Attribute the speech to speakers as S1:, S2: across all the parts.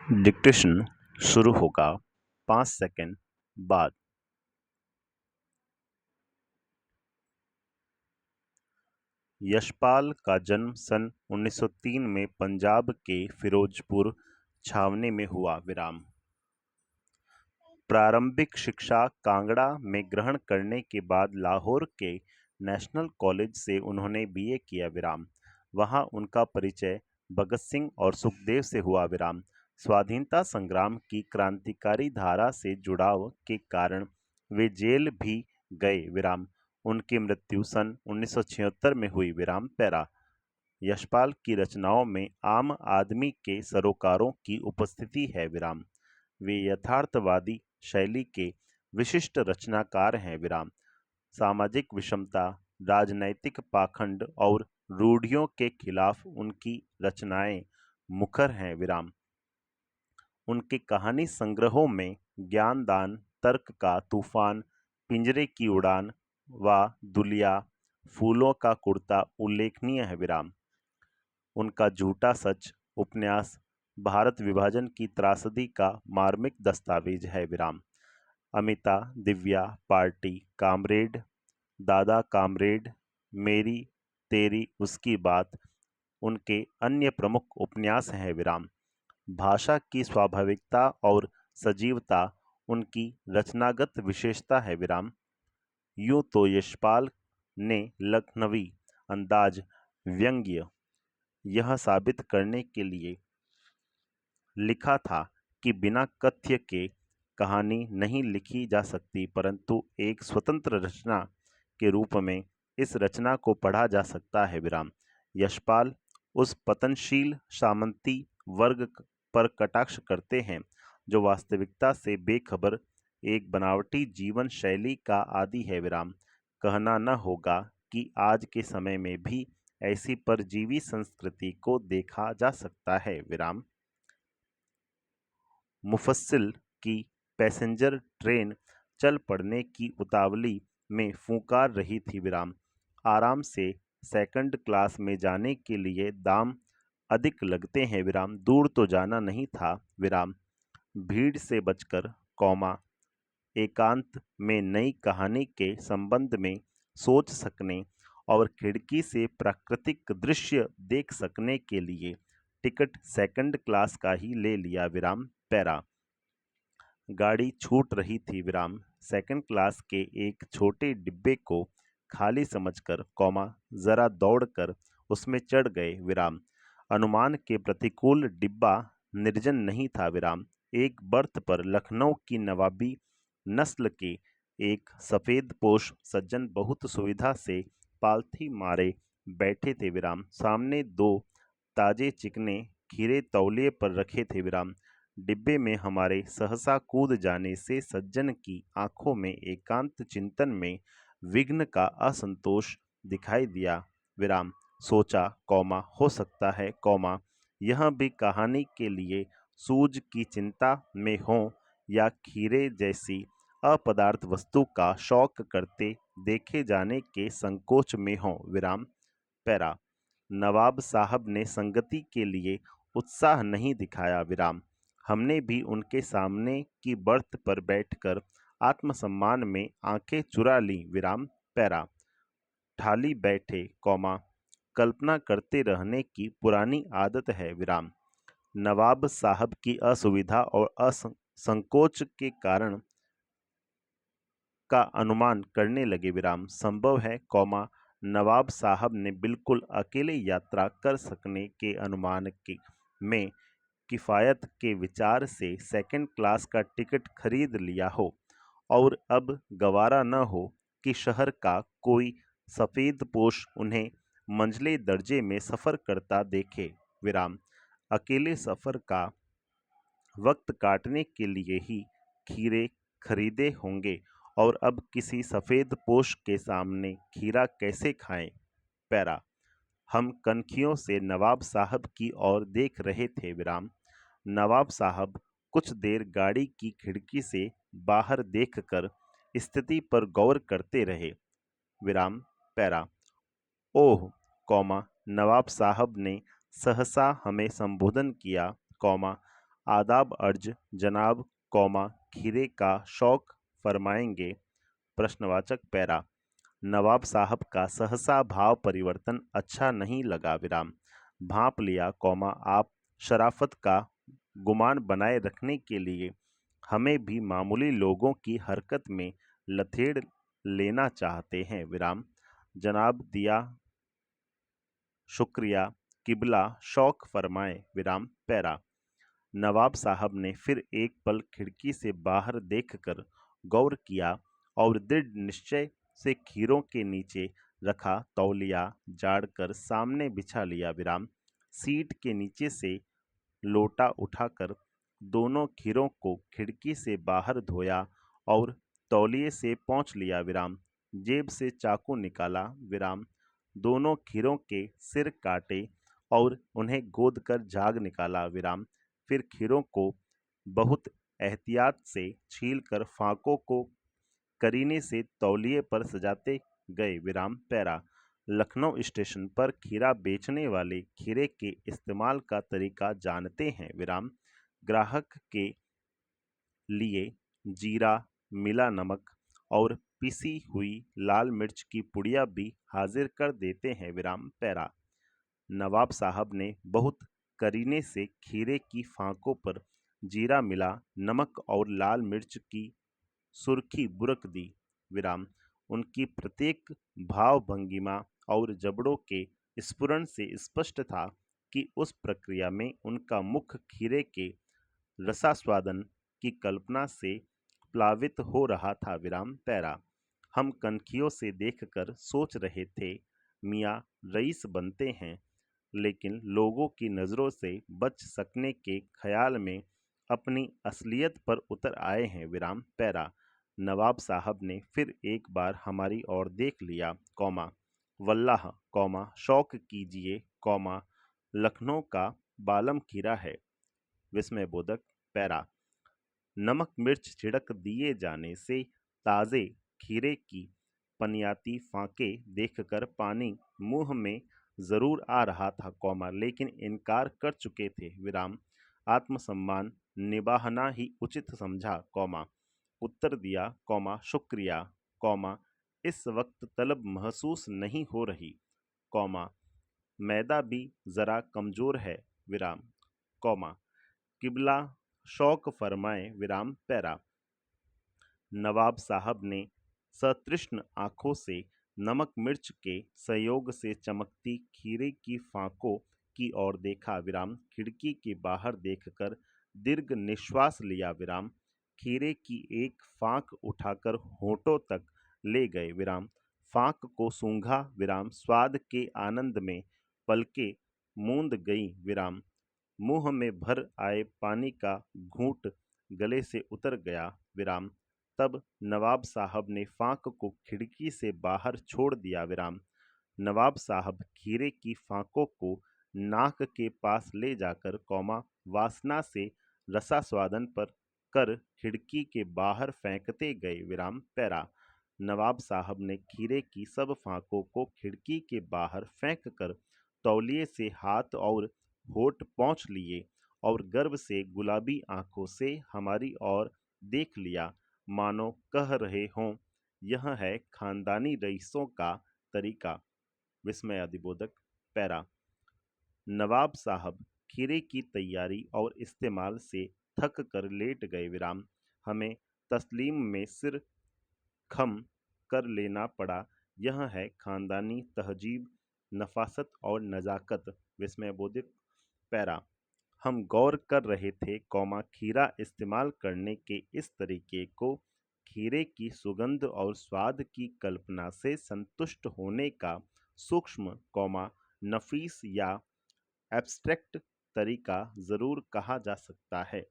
S1: Dictation शुरू होगा 5 second बाद। यशपाल का जन्म सन 1903 में पंजाब के फिरोजपुर छावनी में हुआ। प्रारंभिक शिक्षा कांगड़ा में ग्रहण करने के बाद लाहौर के नेशनल कॉलेज से उन्होंने बीए किया। वहां उनका परिचय भगत सिंह और सुखदेव से हुआ। स्वाधीनता संग्राम की क्रांतिकारी धारा से जुड़ाव के कारण वे जेल भी गए। उनकी मृत्यु सन 1976 में हुई। यशपाल की रचनाओं में आम आदमी के सरोकारों की उपस्थिति है। वे यथार्थवादी शैली के विशिष्ट रचनाकार हैं। सामाजिक विषमता, राजनैतिक पाखंड और रूढ़ियों के खिलाफ उनकी रचनाएं मुखर हैं। उनके कहानी संग्रहों में ज्ञानदान, तर्क का तूफान, पिंजरे की उड़ान व दुलिया, फूलों का कुर्ता उल्लेखनीय है। उनका झूठा सच उपन्यास भारत विभाजन की त्रासदी का मार्मिक दस्तावेज है। अमिता, दिव्या, पार्टी, कामरेड, दादा कामरेड, मेरी तेरी उसकी बात उनके अन्य प्रमुख उपन्यास हैं। भाषा की स्वाभाविकता और सजीवता उनकी रचनागत विशेषता है। यूं तो यशपाल ने लखनवी अंदाज, व्यंग्य यह साबित करने के लिए लिखा था कि बिना कथ्य के कहानी नहीं लिखी जा सकती, परंतु एक स्वतंत्र रचना के रूप में इस रचना को पढ़ा जा सकता है। यशपाल उस पतनशील सामंती वर्ग पर कटाक्ष करते हैं जो वास्तविकता से बेखबर एक बनावटी जीवन शैली का आदी है। कहना न होगा कि आज के समय में भी ऐसी परजीवी संस्कृति को देखा जा सकता है। मुफस्सिल की पैसेंजर ट्रेन चल पड़ने की उतावली में फूंकार रही थी। आराम से सेकंड क्लास में जाने के लिए दाम अधिक लगते हैं। दूर तो जाना नहीं था। भीड़ से बचकर, एकांत में नई कहानी के संबंध में सोच सकने और खिड़की से प्राकृतिक दृश्य देख सकने के लिए टिकट सेकंड क्लास का ही ले लिया। गाड़ी छूट रही थी। सेकंड क्लास के एक छोटे डिब्बे को खाली समझकर, जरा दौड़कर उसमें चढ़ गए। अनुमान के प्रतिकूल डिब्बा निर्जन नहीं था। एक बर्थ पर लखनऊ की नवाबी नस्ल के एक सफेदपोश सज्जन बहुत सुविधा से पालथी मारे बैठे थे। सामने दो ताजे चिकने खीरे तौलिए पर रखे थे। डिब्बे में हमारे सहसा कूद जाने से सज्जन की आंखों में एकांत चिंतन में विघ्न का असंतोष दिखाई दिया। सोचा, हो सकता है, यह भी कहानी के लिए सूझ की चिंता में हो या खीरे जैसी अपदार्थ वस्तु का शौक करते देखे जाने के संकोच में हो। नवाब साहब ने संगति के लिए उत्साह नहीं दिखाया। हमने भी उनके सामने की बर्थ पर बैठकर आत्मसम्मान में आंखें चुरा ली। ठाली बैठे, कल्पना करते रहने की पुरानी आदत है। नवाब साहब की असुविधा और संकोच के कारण का अनुमान करने लगे। संभव है, नवाब साहब ने बिल्कुल अकेले यात्रा कर सकने के अनुमान में किफ़ायत के विचार से सेकंड क्लास का टिकट खरीद लिया हो और अब गवारा न हो कि शहर का कोई सफ़ेदपोश उन्हें मंझले दर्जे में सफ़र करता देखे। अकेले सफ़र का वक्त काटने के लिए ही खीरे खरीदे होंगे और अब किसी सफ़ेदपोश के सामने खीरा कैसे खाएं। हम कनखियों से नवाब साहब की ओर देख रहे थे। नवाब साहब कुछ देर गाड़ी की खिड़की से बाहर देखकर स्थिति पर गौर करते रहे। ओह, नवाब साहब ने सहसा हमें संबोधन किया, आदाब अर्ज जनाब, कौमा खीरे का शौक फरमाएंगे। प्रश्नवाचक पैरा। नवाब साहब का सहसा भाव परिवर्तन अच्छा नहीं लगा विराम। भांप लिया, कौमा आप शराफत का गुमान बनाए रखने के लिए हमें भी मामूली लोगों की हरकत में लथेड़ लेना चाहते हैं विराम। जनाब दिया शुक्रिया, किबला शौक फरमाए विराम पैरा। नवाब साहब ने फिर एक पल खिड़की से बाहर देखकर गौर किया और दृढ़ निश्चय से खीरों के नीचे रखा तौलिया झाड़कर सामने बिछा लिया विराम। सीट के नीचे से लोटा उठाकर दोनों खीरों को खिड़की से बाहर धोया और तौलिए से पोंछ लिया विराम। जेब से चाकू निकाला विराम। दोनों खीरों के सिर काटे और उन्हें गोद कर झाग निकाला विराम। फिर खीरों को बहुत एहतियात से छीलकर फांकों को करीने से तौलिए पर सजाते गए विराम पैरा। लखनऊ स्टेशन पर खीरा बेचने वाले खीरे के इस्तेमाल का तरीका जानते हैं विराम। ग्राहक के लिए जीरा, मिला नमक और पिसी हुई लाल मिर्च की पुड़िया भी हाजिर कर देते हैं विराम पैरा। नवाब साहब ने बहुत करीने से खीरे की फांकों पर जीरा मिला नमक और लाल मिर्च की सुर्खी बुरक दी विराम। उनकी प्रत्येक भाव भंगिमा और जबड़ों के स्फुरण से स्पष्ट था कि उस प्रक्रिया में उनका मुख खीरे के रसास्वादन की कल्पना से प्लावित हो रहा था विराम पैरा। हम कनखियों से देखकर सोच रहे थे मियाँ रईस बनते हैं, लेकिन लोगों की नज़रों से बच सकने के ख्याल में अपनी असलियत पर उतर आए हैं विराम पैरा। नवाब साहब ने फिर एक बार हमारी ओर देख लिया, कौमा वल्लाह, कौमा शौक कीजिए, कौमा लखनऊ का बालम खीरा है। विस्मयबोधक पैरा। नमक मिर्च छिड़क दिए जाने से ताज़े खीरे की पनियाती फांके देखकर पानी मुंह में जरूर आ रहा था, कौमा लेकिन इनकार कर चुके थे विराम। आत्मसम्मान निभाना ही उचित समझा, कौमा उत्तर दिया, कौमा शुक्रिया, कौमा इस वक्त तलब महसूस नहीं हो रही, कौमा मैदा भी जरा कमजोर है विराम, कौमा किबला शौक फरमाए विराम पैरा। नवाब साहब ने सतृष्ण आंखों से नमक मिर्च के संयोग से चमकती खीरे की फांकों की ओर देखा विराम। खिड़की के बाहर देखकर दीर्घ निश्वास लिया विराम। खीरे की एक फांक उठाकर होठों तक ले गए विराम। फांक को सूंघा विराम। स्वाद के आनंद में पलके मूंद गई विराम। मुंह में भर आए पानी का घूंट गले से उतर गया विराम। तब नवाब साहब ने फांक को खिड़की से बाहर छोड़ दिया विराम। नवाब साहब खीरे की फांकों को नाक के पास ले जाकर, कौमा वासना से रसास्वादन पर कर खिड़की के बाहर फेंकते गए विराम पैरा। नवाब साहब ने खीरे की सब फांकों को खिड़की के बाहर फेंक कर तौलिए से हाथ और होठ पोंछ लिए और गर्व से गुलाबी आंखों से हमारी ओर देख लिया, मानो कह रहे हों यह है खानदानी रईसों का तरीका। विस्मयादिबोधक पैरा। नवाब साहब खीरे की तैयारी और इस्तेमाल से थक कर लेट गए विराम। हमें तस्लीम में सिर खम कर लेना पड़ा, यह है खानदानी तहजीब, नफासत और नज़ाकत। विस्मयबोधित पैरा। हम गौर कर रहे थे, कौमा खीरा इस्तेमाल करने के इस तरीके को खीरे की सुगंध और स्वाद की कल्पना से संतुष्ट होने का सूक्ष्म, कौमा नफीस या एब्स्ट्रैक्ट तरीका जरूर कहा जा सकता है,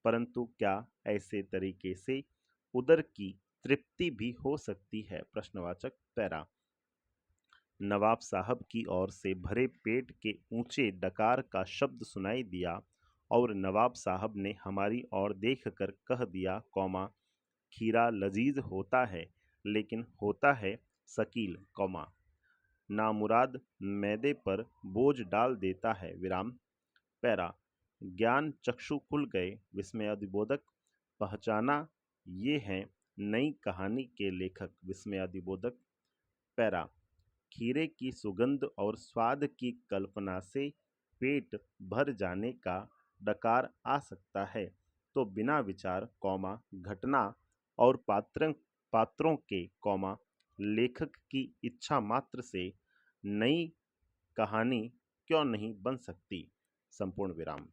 S1: परंतु क्या ऐसे तरीके से उदर की तृप्ति भी हो सकती है? प्रश्नवाचक पैरा। नवाब साहब की ओर से भरे पेट के ऊंचे डकार का शब्द सुनाई दिया और नवाब साहब ने हमारी ओर देखकर कह दिया, कौमा खीरा लजीज होता है, लेकिन होता है शकील, कौमा नामुराद मैदे पर बोझ डाल देता है विराम पैरा। ज्ञान चक्षु खुल गए, विस्मयादिबोधक पहचाना ये हैं नई कहानी के लेखक, विस्मयादिबोधक। पैरा, खीरे की सुगंध और स्वाद की कल्पना से पेट भर जाने का डकार आ सकता है, तो बिना विचार, कौमा, घटना और पात्रों के, कौमा, लेखक की इच्छा मात्र से नई कहानी क्यों नहीं बन सकती, संपूर्ण विराम।